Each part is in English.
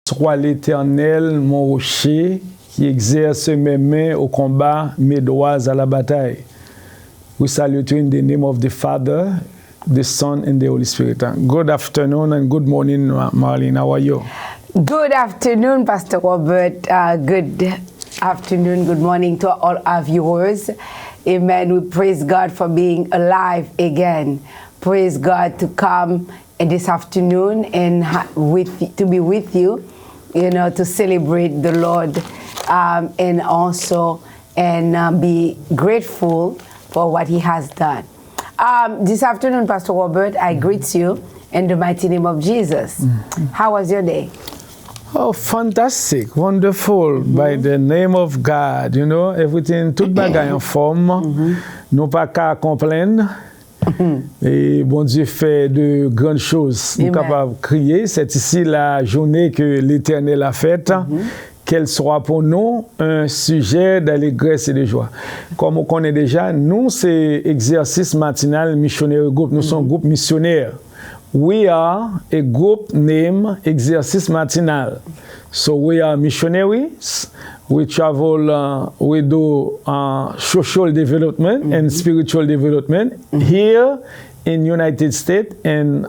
Sois l'Éternel, mon rocher, qui exerce mes mains au combat, mes doigts à la bataille. We salute you in the name of the Father, the Son, and the Holy Spirit. Good afternoon and good morning, Marlene. How are you? Good afternoon, Pastor Robert. Good afternoon, good morning to all our viewers. Amen. We praise God for being alive again. Praise God to come this afternoon and to be with you, to celebrate the Lord and also be grateful for what He has done. This afternoon, Pastor Robert, I greet you in the mighty name of Jesus. How was your day? Oh, fantastic, wonderful. By the name of God, everything, tout bagay en forme. Nous pas qu'à complaindre. Et bon Dieu fait de grandes choses. Nous sommes capables de crier. C'est ici la journée que l'Éternel a faite. Qu'elle soit pour nous un sujet d'allégresse et de joie. Comme on connaît déjà, nous, c'est exercice matinal missionnaire groupe. Nous sommes un groupe missionnaire. We are a group named Exercice Matinal. So we are missionaries. We travel, we do social development and spiritual development here in United States and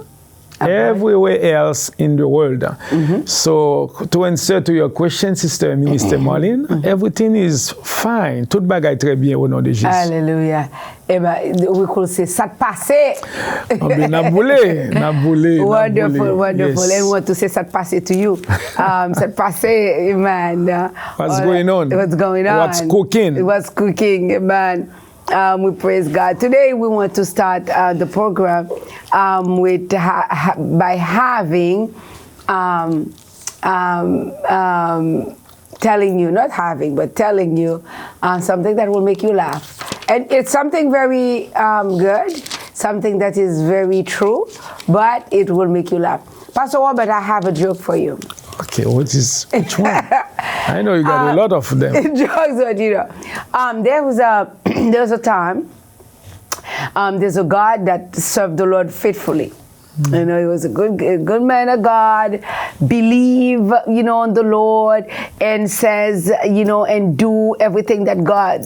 everywhere else in the world. So to answer to your question, Sister Minister Marlene, everything is fine. Tout bagay très bien au nom de Jésus. Hallelujah. Eh bien, we could say, ça passé. Na boulé. Wonderful, wonderful. Yes. And we want to say ça passé to you. Ça passé, amen. What's going on? What's going on? What's cooking? What's cooking, amen. We praise God. Today we want to start the program by having telling you something that will make you laugh. And it's something very good, something that is very true, but it will make you laugh. Pastor Robert, I have a joke for you. Okay, which one? I know you got a lot of them. Jokes, but there was a time, there's a God that served the Lord faithfully. He was a good man of God, believe, on the Lord, and says, and do everything that God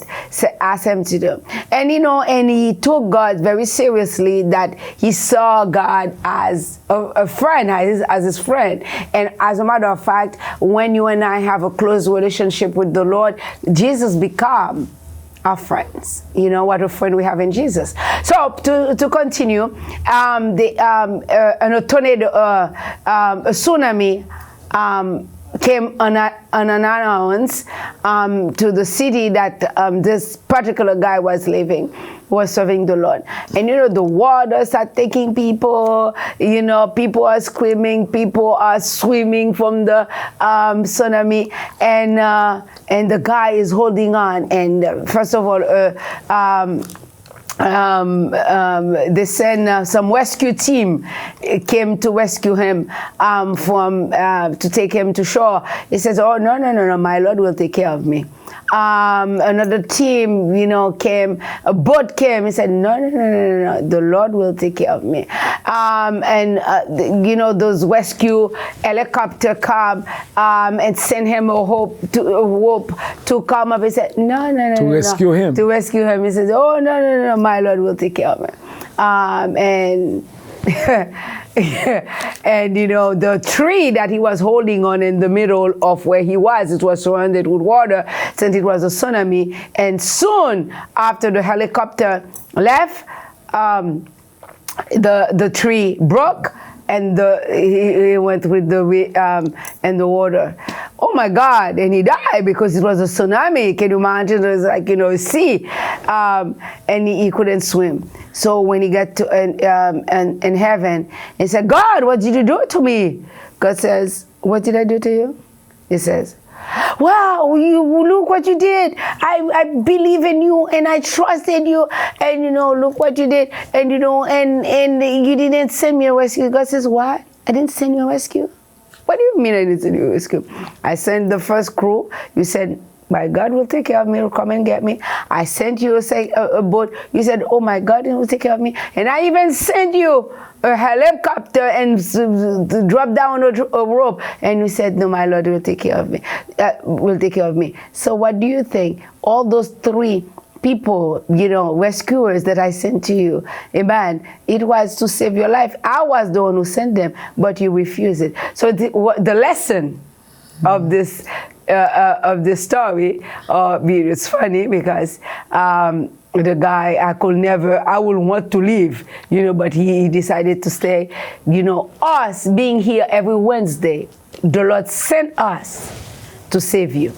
asked him to do. And, and he took God very seriously, that he saw God as a friend, as his friend. And as a matter of fact, when you and I have a close relationship with the Lord, Jesus become our friends. You know what a friend we have in Jesus. So to continue, a tornado, a tsunami came unannounced to the city that this particular guy was serving the Lord. And the water started taking people, people are screaming, people are swimming from the tsunami, and the guy is holding on. And first of all, they sent some rescue team came to rescue him to take him to shore. He says, "Oh, no, my Lord will take care of me." Another team, came, a boat came. He said, no, the Lord will take care of me. Those rescue helicopter come and send him a rope to come up. He said, no. To rescue him. To rescue him. He says, oh, no, my Lord will take care of me. And and the tree that he was holding on in the middle of where he was, it was surrounded with water since it was a tsunami. And soon after the helicopter left, the tree broke and he went with the and the water. Oh my God! And he died because it was a tsunami. Can you imagine? It was like a sea, and he couldn't swim. So when he got to in heaven, he said, "God, what did you do to me?" God says, "What did I do to you?" He says, "Wow, you look what you did. I believe in you and I trusted you, and look what you did, and and you didn't send me a rescue." God says, "What? I didn't send you a rescue? What do you mean I didn't send you a rescue? I sent the first crew. You said my God will take care of me, will come and get me. I sent you a boat. You said, oh my God, he will take care of me. And I even sent you a helicopter and drop down a rope. And you said, no, my Lord will take care of me. Will take care of me. So what do you think? All those three people, rescuers that I sent to you, amen, it was to save your life. I was the one who sent them, but you refused it. So the lesson of this story, it's funny because the guy, I would want to leave, but he decided to stay. Us being here every Wednesday, the Lord sent us to save you.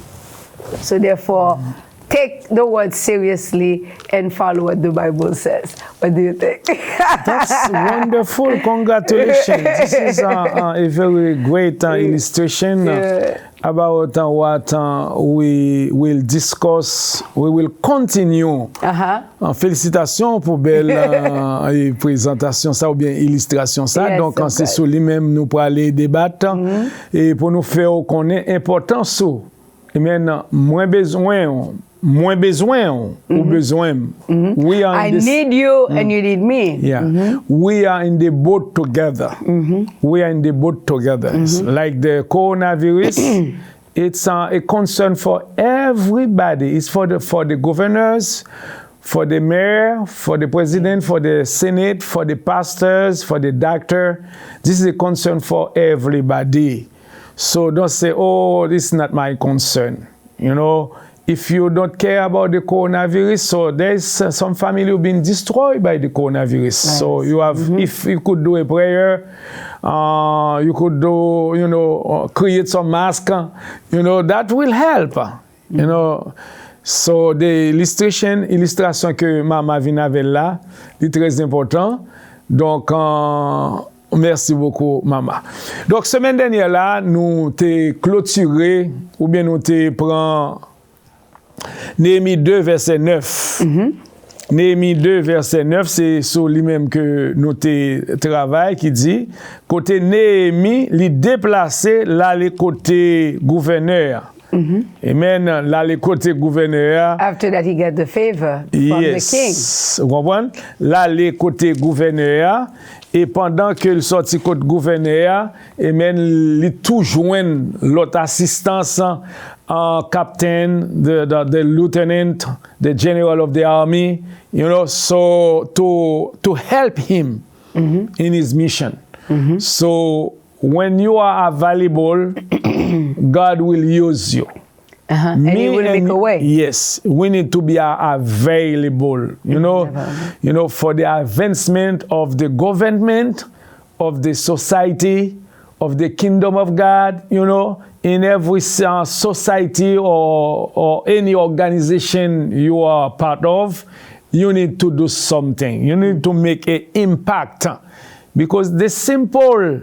So therefore, take the word seriously and follow what the Bible says. What do you think? That's wonderful. Congratulations. This is a very great illustration about what we will discuss. We will continue. Félicitations pour belle présentation ça ou bien illustration ça. Yes, donc c'est sur lui-même nous pour aller débattre et pour nous faire connaître l'importance. Et maintenant moins besoin ou besoin. We are I need you and you need me. Yeah, we are in the boat together. We are in the boat together. Like the coronavirus, it's a concern for everybody. It's for the governors, for the mayor, for the president, for the senate, for the pastors, for the doctor. This is a concern for everybody. So don't say, oh, this is not my concern. If you don't care about the coronavirus, so there's some family who've been destroyed by the coronavirus. Nice. So you have, if you could do a prayer, you could do, create some mask, that will help, So the illustration que Maman vient avec là, est très important. Donc, merci beaucoup, Maman. Donc, semaine dernière là, nous t'ai clôturé, ou bien nous t'ai pris Néhémie 2, verset 9. Néhémie 2, verset 9, c'est sur lui-même que nous travaillons, qui dit, côté Néhémie, il déplacé là, les côté gouverneur. Amen. Là, les côté gouverneur. After that, he got the favor from the king. Vous comprenez? Là, les côté gouverneur. Et pendant que le sorti côté gouverneur, amen, il tout joint l'autre assistance captain, the lieutenant, the general of the army, so to help him in his mission. So when you are available, God will use you. And he will make a way. Yes, we need to be available, for the advancement of the government, of the society, of the kingdom of God, in every society or any organization you are part of, you need to do something. You need to make an impact. Because the simple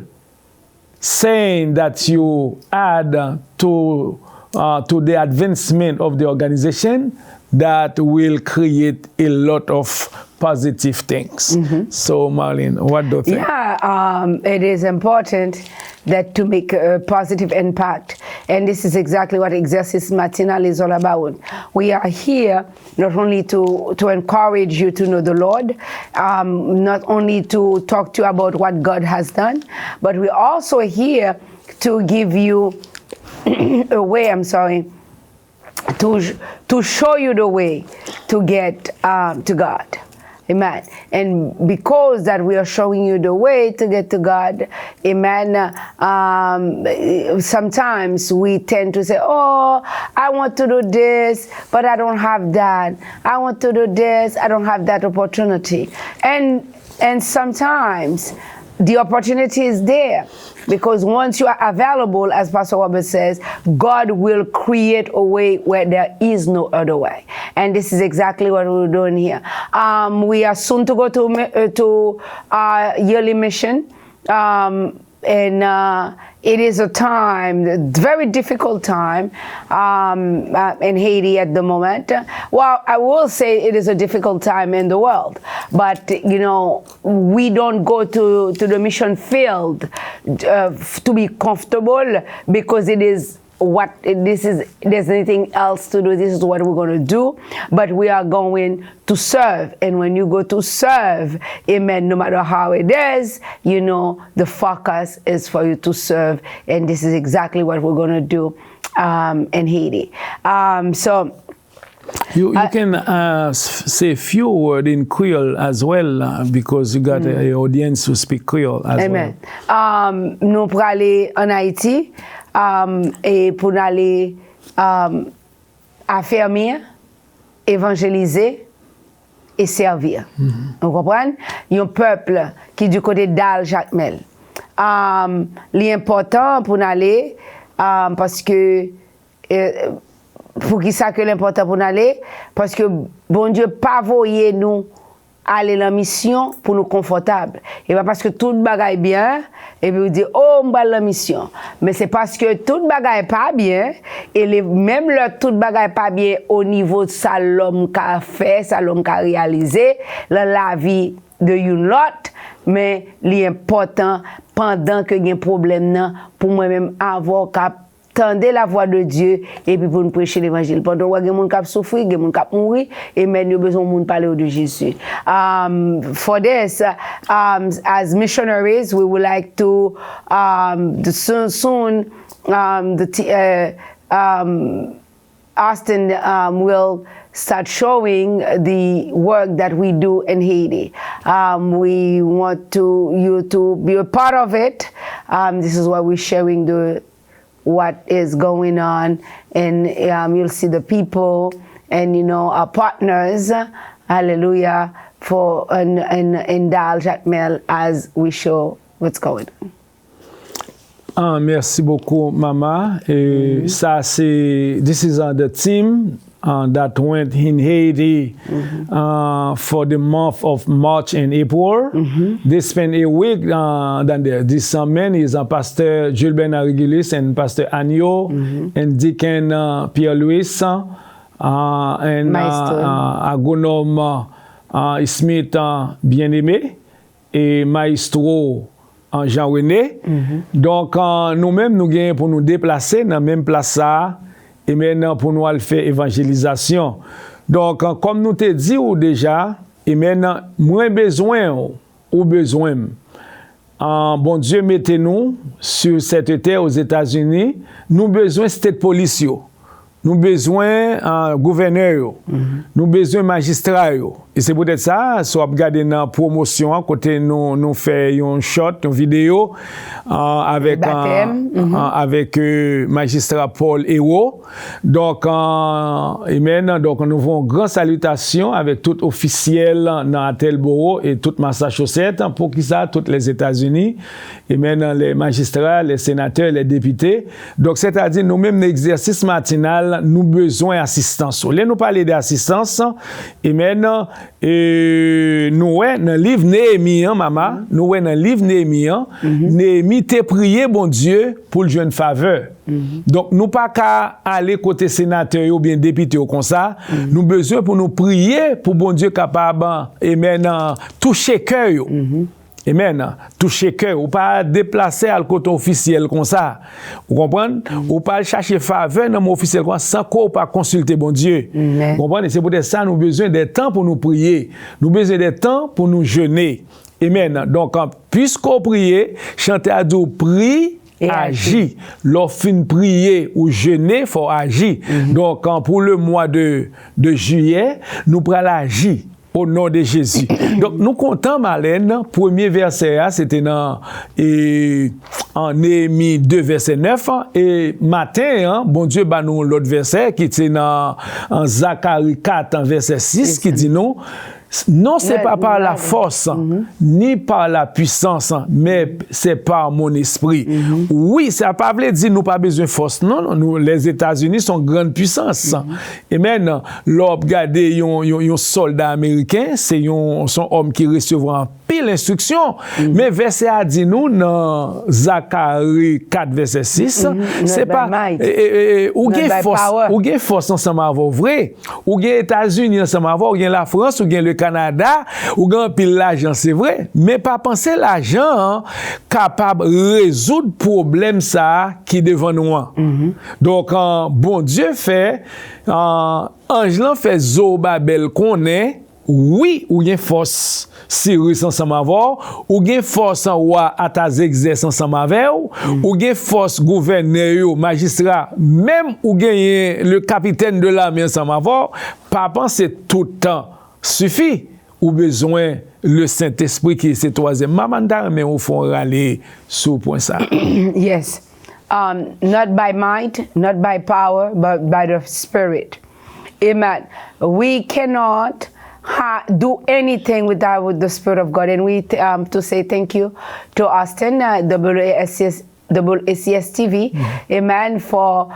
saying that you add to the advancement of the organization, that will create a lot of positive things. So, Marlene, what do you think? Yeah, it is important that to make a positive impact. And this is exactly what Exercice Matinal is all about. We are here not only to encourage you to know the Lord, not only to talk to you about what God has done, but we're also here to give you a way, to show you the way to get to God. Amen. And because that we are showing you the way to get to God, amen, sometimes we tend to say, oh, I want to do this, but I don't have that. I want to do this, I don't have that opportunity. And sometimes the opportunity is there, because once you are available, as Pastor Robert says, God will create a way where there is no other way. And this is exactly what we're doing here. We are soon to go to our yearly mission. And it is a time, a very difficult time in Haiti at the moment. Well, I will say it is a difficult time in the world, but we don't go to the mission field to be comfortable, because it is there's anything else to do. This is what we're going to do. But we are going to serve. And when you go to serve, amen, no matter how it is, you know, the focus is for you to serve. And this is exactly what we're going to do in Haiti. You can say a few words in Creole as well, because you got an audience who speak Creole as Amen. well. Nous pour aller en Haïti et pour aller affermir, évangéliser et servir. Vous comprenez? Il y a un peuple qui est du côté d'Al-Jacmel. L'important pour nous aller, parce que pour qui ça que l'important pour nous aller, parce que bon Dieu pas voyer nous aller en mission pour nous confortable. Et pas parce que tout bagaille bien et puis vous dire oh on va la mission, mais c'est parce que tout bagaille pas bien et même le tout bagaille pas bien au niveau de ça l'homme qu'a fait, ça l'homme qu'a réalisé la vie de une lot, mais l'important pendant que il y a un problème là pour moi-même avoir cap tendez la voix de Dieu et puis pour nous prêcher l'évangile. Pendant que les gens qui souffrent, les gens qui mourir, et même nous avons besoin de parler de Jésus. For this, as missionaries, we would like to soon Austin will start showing the work that we do in Haiti. We want you to be a part of it. This is why we're sharing what is going on, and you'll see the people and our partners, hallelujah, for in Dal-Jacmel as we show what's going on. Merci beaucoup, Mama. Ça c'est this is the team that went in Haiti for the month of March and April. They spent a week down there. This man is Pastor Jules Bernard Regulus and Pastor Agneau and Deacon Pierre-Louis and Agronome Smith Bien-Aimé et Maestro Jean-René. Donc, nous-mêmes, nous gagnons pour nous déplacer dans la même place ça. Et maintenant, pour nous faire évangélisation. Donc, comme nous te dit ou déjà, et maintenant, moins besoin ou besoin. Bon Dieu, mettez-nous sur cette terre aux États-Unis. Nous besoin state police, nous besoin gouverneur, nous besoin magistrat. Et c'est peut-être ça, si on regarde dans la promotion, côté nous faisons un shot, une vidéo avec magistrat Paul Hérault. Donc, et maintenant, donc, nous avons une grande salutation avec tout officiel dans Attleboro et tout Massachusetts, pour qui ça, tous les États-Unis. Et maintenant, les magistrats, les sénateurs, les députés. Donc, c'est-à-dire, nous-mêmes, l'exercice matinal, nous besoin d'assistance. Là, nous parlons d'assistance, et maintenant, nous, dans le livre Néhémie, maman, nous, dans le livre Néhémie, Néhémie t'a prié, bon Dieu, pour le jouer une faveur. Donc, nous pas qu'à aller côté sénateur ou bien député ou comme ça, nous besoin pour nous prier pour bon Dieu capable, et maintenant, toucher cœur. Amen. Toucher cœur, ou pas déplacer à le côté officiel comme ça. Vous comprenez? Ou pas chercher faveur dans mon officiel comme ça, sans qu'on pas consulter bon Dieu. Vous comprenez? C'est pour ça nous avons besoin de temps pour nous prier. Nous avons besoin de temps pour nous jeûner. Amen. Donc, puisqu'on prie, chanter à Dieu, prie et agit. Lorsqu'on prier ou jeûner, il faut agir. Donc, pour le mois de juillet, nous prenons agir. Au nom de Jésus. Donc, nous comptons, Marlène, premier verset, c'était en Néhémie 2, verset 9. Et matin, bon Dieu, bah nous l'autre verset qui était en Zacharie 4, verset 6, qui dit non. Non, c'est pas par la force, ni par la puissance, mais c'est par mon esprit. Oui, ça n'a pas voulu dire nous pas besoin de force. Non, nous, les États-Unis sont grande puissance. Et maintenant, l'on regarde un soldat américain, c'est son homme qui recevra pile instruction. Mais verset a dit nous dans Zacharie 4, verset 6, c'est pas ou gain force ensemble avec vrai, ou gain États-Unis ensemble avec, ou gain la France, ou gain le Canada, ou gen pile l'argent, c'est vrai, mais pas penser l'argent capable résoudre problème ça qui devant nous. Donc bon Dieu fait ange lan fait Zorobabel connaît oui ou gen force Cyrus ensemble avec ou gen force roi Artaxerxès ensemble avec ou gen force gouverneur magistrat même ou gen le capitaine de l'armée ensemble avec pas penser tout le temps suffit ou besoin le Saint-Esprit qui est ce troisième mamanda mais au fond râler sur point ça. Yes. Not by might, not by power, but by the Spirit. Amen. We cannot do anything without the Spirit of God. And we to say thank you to Austin, WACS TV, amen, for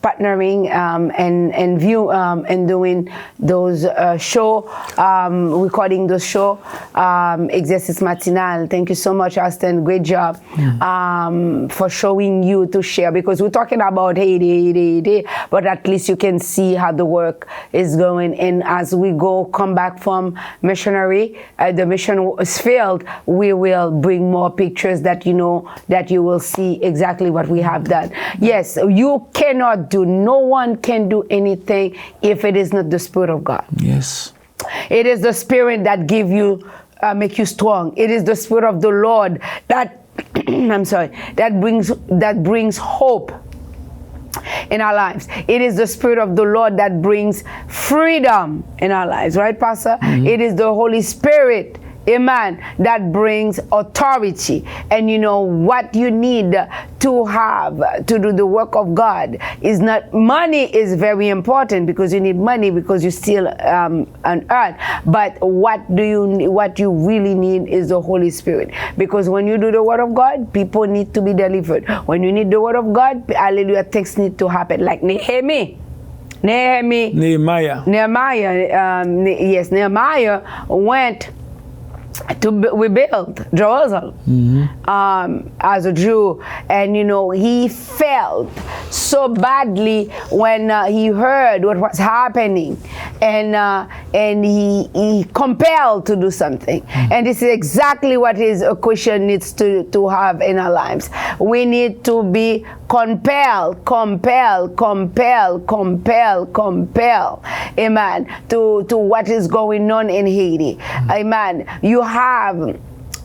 partnering and view and doing those recording those show, Exercice Matinal. Thank you so much, Austin. Great job for showing you to share, because we're talking about Haiti, but at least you can see how the work is going. And as we come back from missionary, the mission is failed, we will bring more pictures that you will see exactly what we have done. Yes, you cannot do, no one can do anything if it is not the Spirit of God. Yes. It is the Spirit that give you, make you strong. It is the Spirit of the Lord that, that brings hope in our lives. It is the Spirit of the Lord that brings freedom in our lives, right, Pastor? It is the Holy Spirit, amen, that brings authority. And what you need to have to do the work of God is not money. Is very important, because you need money because you're still on earth. But what you really need is the Holy Spirit, because when you do the word of God, people need to be delivered. When you need the word of God, hallelujah, things need to happen, like Nehemiah went to rebuild Jerusalem as a Jew, and he felt so badly when he heard what was happening, and he compelled to do something. And this is exactly what a Christian needs to have in our lives. We need to be compelled, amen, to what is going on in Haiti. Amen. You have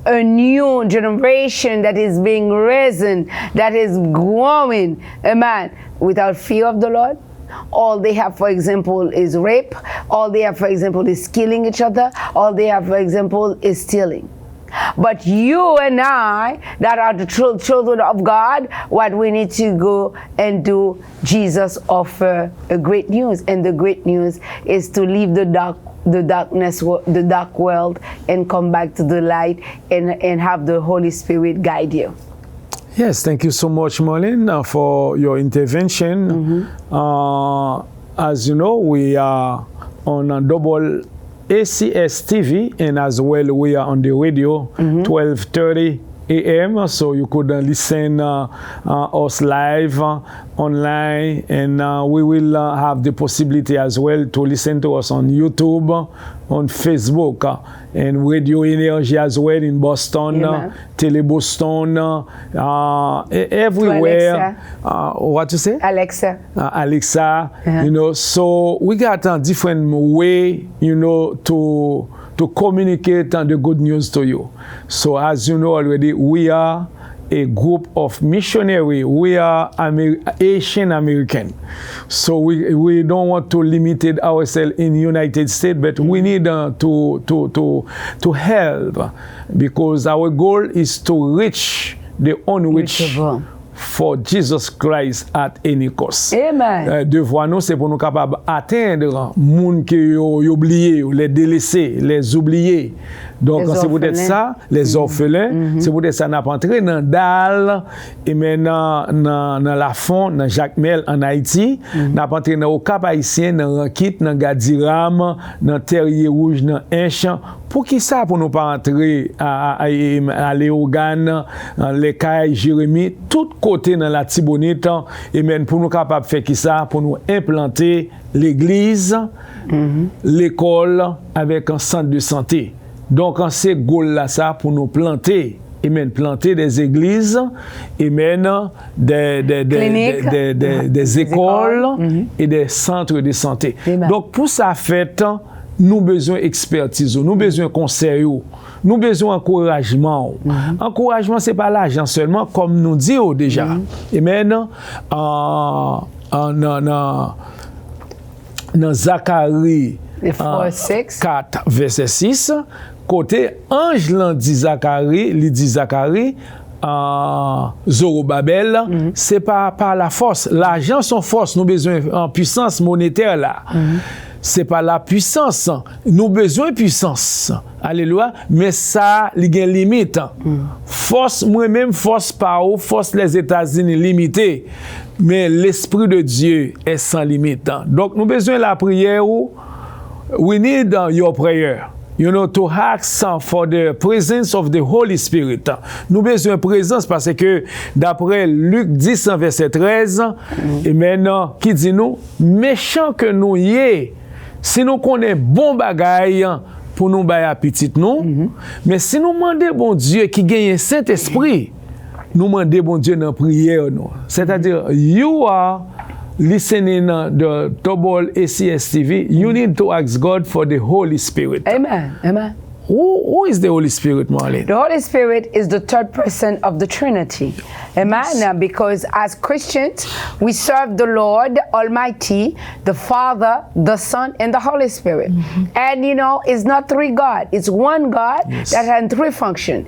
a new generation that is being risen, that is growing, amen, without fear of the Lord. All they have, for example, is rape. All they have, for example, is killing each other. All they have, for example, is stealing. But you and I, that are the children of God, what we need to go and do, Jesus offer a great news. And the great news is to leave the darkness, the dark world, and come back to the light, and have the Holy Spirit guide you. Yes, thank you so much, Marlene, for your intervention. As you know, we are on a double ACS TV, and as well we are on the radio 12:30 a.m. so you could listen us live online, and we will have the possibility as well to listen to us on YouTube, on Facebook, and Radio Energy as well in Boston, Tele Boston, everywhere. What you say? Alexa. Alexa, so we got a different way, to communicate the good news to you. So as you know already, we are a group of missionaries. We are Asian American. So we don't want to limit ourselves in the United States, but we need to help, because our goal is to reach the unreachable for Jesus Christ at any cost. Amen. Devoir nous, c'est pour nous capables d'atteindre les gens qui ont oublié, les délaissés, les oubliés. Donc c'est peut-être ça, les orphelins, c'est peut-être ça, n'a pas entré dans Dal, et maintenant dans la fond, dans Jacques Mel en Haïti, n'a pas entré dans au Cap Haïtien, dans Rankit, dans Gadiram, dans Terrier Rouge, dans Inch. Pour qui ça, pour nous pas entrer à Léogane, les Cailles, Jérémie, tout côté dans la Tibonite, et même pour nous capables de faire qui ça, pour nous implanter l'église l'école avec un centre de santé. Donc, c'est goal là ça pour nous planter. Et même planter des églises, et même des écoles et des centres de santé. Donc, pour ça fait, nous besoin d'expertise, nous besoin de conseils, nous besoin d'encouragement. Encouragement, ce n'est pas l'argent seulement, comme nous disons déjà. Et maintenant, dans Zacharie 4, verset 6, côté ange dit Zacharie, Zorobabel, c'est pas par la force. L'argent, son force, nous besoin en puissance monétaire là. C'est pas la puissance. Nous besoin de puissance. Alléluia. Mais ça, il y a une limite. Force, moi-même, force par où, force les États-Unis limitée. Mais l'Esprit de Dieu est sans limite. Donc, nous besoin de la prière où, we need your prayer. You know, to ask for the presence of the Holy Spirit. Nous besoin de présence parce que d'après Luc 10, verset 13, et maintenant, qui dit nous, méchant que nous y est, si nous connaissons bon bagaille pour nous bailler à petit nous, mais si nous demandons bon Dieu qui gagne Saint-Esprit, nous demandons bon Dieu dans la prière. C'est-à-dire, you are listening the Double ACS TV, you need to ask God for the Holy Spirit. Amen. Amen. Who is the Holy Spirit, Marlene? The Holy Spirit is the third person of the Trinity. Amen. Yes. Because as Christians, we serve the Lord Almighty, the Father, the Son, and the Holy Spirit. And you know, it's not three God. It's one God that has three functions.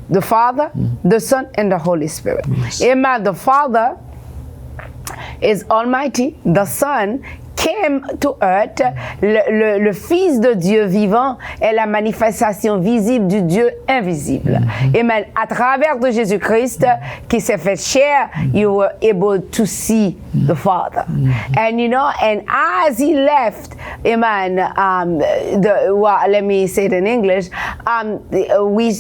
The Father, the Son, and the Holy Spirit. Amen. The Father is Almighty. The Son came to earth. Le Fils de Dieu vivant est la manifestation visible du Dieu invisible. Amen. À travers de Jésus-Christ qui s'est fait chair, you were able to see the Father. And you know, and as he left, amen, let me say it in English, we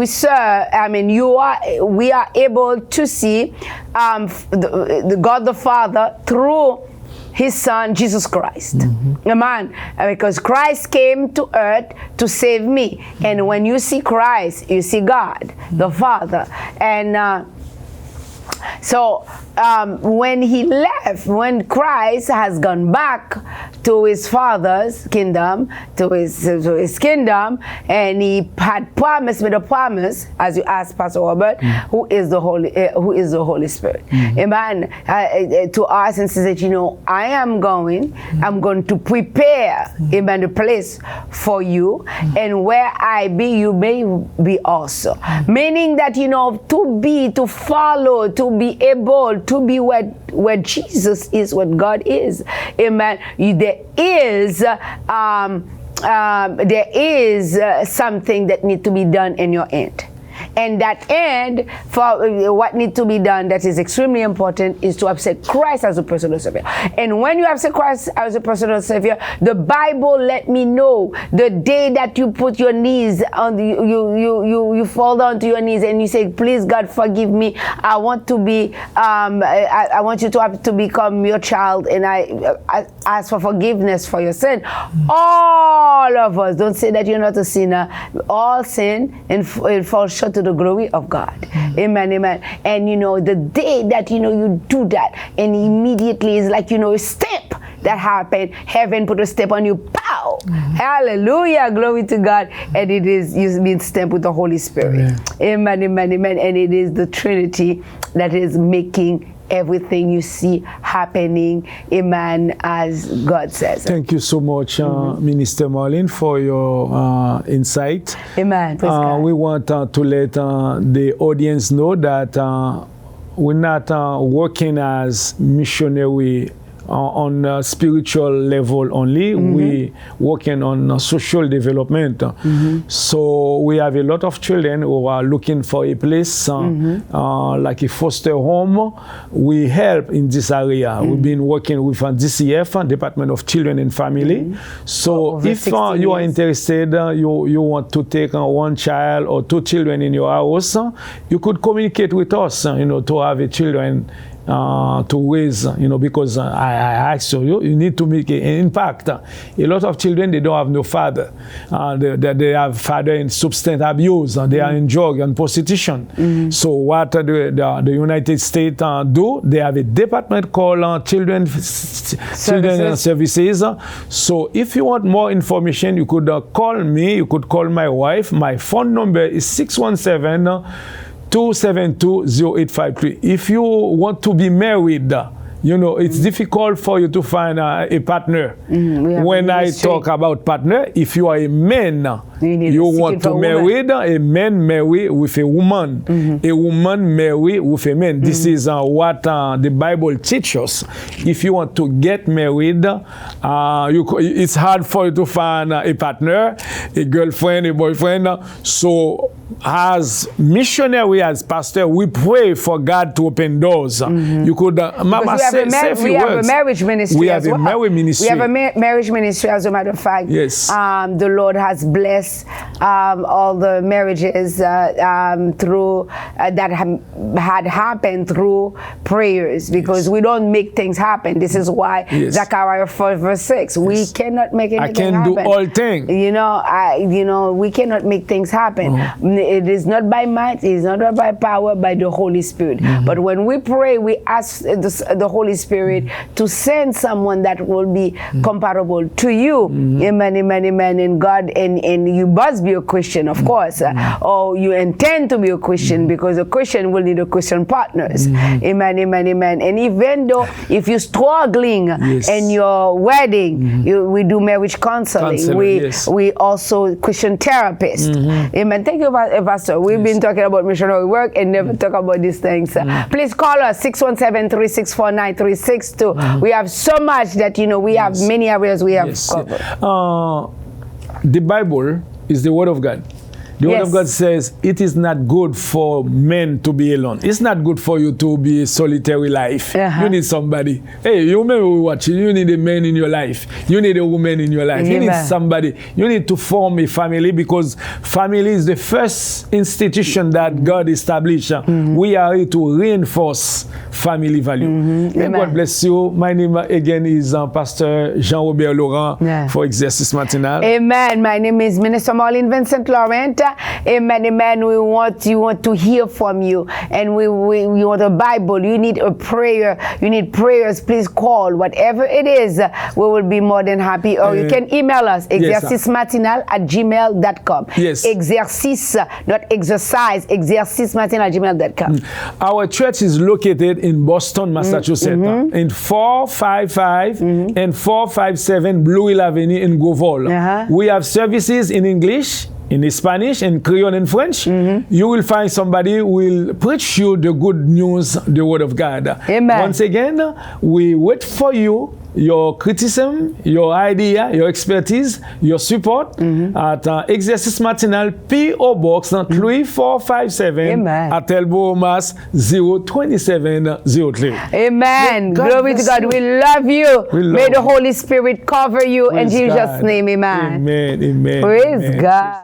serve, I mean, we are able to see the God the Father through His Son, Jesus Christ. Amen. Because Christ came to earth to save me. And when you see Christ, you see God, the Father. And so when he left, when Christ has gone back to his Father's kingdom, to his kingdom, and he had promised with a promise, as you asked Pastor Robert, who is the Holy Spirit. Amen. To us and says that, you know, I'm going to prepare, amen, a place for you, and where I be, you may be also. Meaning that, you know, to follow, to be able to be where Jesus is, what God is. Amen. There is something that needs to be done in your end. And that end, for what needs to be done, that is extremely important, is to accept Christ as a personal Savior. And when you accept Christ as a personal Savior, the Bible let me know the day that you put your knees on you fall down to your knees and you say, "Please, God, forgive me. I want to be, I want you to become your child, and I ask for forgiveness for your sin." All of us, don't say that you're not a sinner. All sin and fall short to the glory of God. Amen, amen. And you know, the day that, you know, you do that, and immediately it's like, you know, a stamp that happened. Heaven put a stamp on you. Pow! Hallelujah. Glory to God. And it is, you've been stamped with the Holy Spirit. Amen, amen, amen. And it is the Trinity that is making everything you see happening, amen, as God says. Thank you so much, Minister Marlene, for your insight. Amen. We want to let the audience know that we're not working as missionary on a spiritual level only. We working on social development. So we have a lot of children who are looking for a place like a foster home. We help in this area. We've been working with DCF, Department of Children and Family. So if you are interested, you want to take one child or two children in your house, you could communicate with us, you know, to have a children to raise, because I asked you need to make an impact. A lot of children, they don't have no father. They have father in substance abuse. They are in drug and prostitution. So what the United States do, they have a department called Children's Services. So if you want more information, you could call me, you could call my wife. My phone number is 617-272-0853. If you want to be married, it's difficult for you to find a partner. When I talk about partner, if you are a man, you want to marry a man marry with a woman, a woman marry with a man. This is what the Bible teaches us. If you want to get married, it's hard for you to find a partner, a girlfriend, a boyfriend. So as missionary, as pastor, we pray for God to open doors. You could, Mama, say a few words. We have a marriage ministry. We have a marriage ministry. We have a marriage ministry, as a matter of fact. Yes. The Lord has blessed all the marriages through that had happened through prayers, because we don't make things happen. This is why Zechariah 4:6. We cannot make anything happen. I can do all things. We cannot make things happen. It is not by might, it is not by power, by the Holy Spirit. But when we pray, we ask the Holy Spirit to send someone that will be compatible to you. Amen, amen, amen. And God, and you must be a Christian, of course, or you intend to be a Christian, because a Christian will need a Christian partners. Amen, amen, amen. And even though if you're struggling in your wedding, we do marriage counseling. We also Christian therapists. Amen. Thank you, Pastor. We've been talking about missionary work and never talk about these things. Please call us 617-364-9362. We have so much that we have many areas we have covered. The Bible is the Word of God. The Word of God says it is not good for men to be alone. It's not good for you to be a solitary life. You need somebody. Hey, you remember we watching, you need a man in your life. You need a woman in your life. You need somebody. You need to form a family, because family is the first institution that God established. We are here to reinforce family value. And God bless you. My name again is Pastor Jean-Robert Laurent for Exercice Matinal. Amen. My name is Minister Marlene Vincent Laurent. Amen, amen. We want to hear from you, and we want a Bible. You need a prayer. You need prayers. Please call. Whatever it is, we will be more than happy. Or you can email us, exercicematinal@gmail.com. Exercice, not exercise. Exercicematinal@gmail.com. Our church is located in Boston, Massachusetts, in 455 and 457 Blue Hill Avenue in Gouvol. We have services in English, in Spanish, in Creole, and French. You will find somebody who will preach you the good news, the Word of God. Amen. Once again, we wait for you, your criticism, your idea, your expertise, your support at Exercice Matinal, P.O. Box 3457 at Elbow, Mass 02703. Amen. Glory to God. We love you. May the Holy Spirit cover you in Jesus' name. Amen. Amen. Amen. Praise God.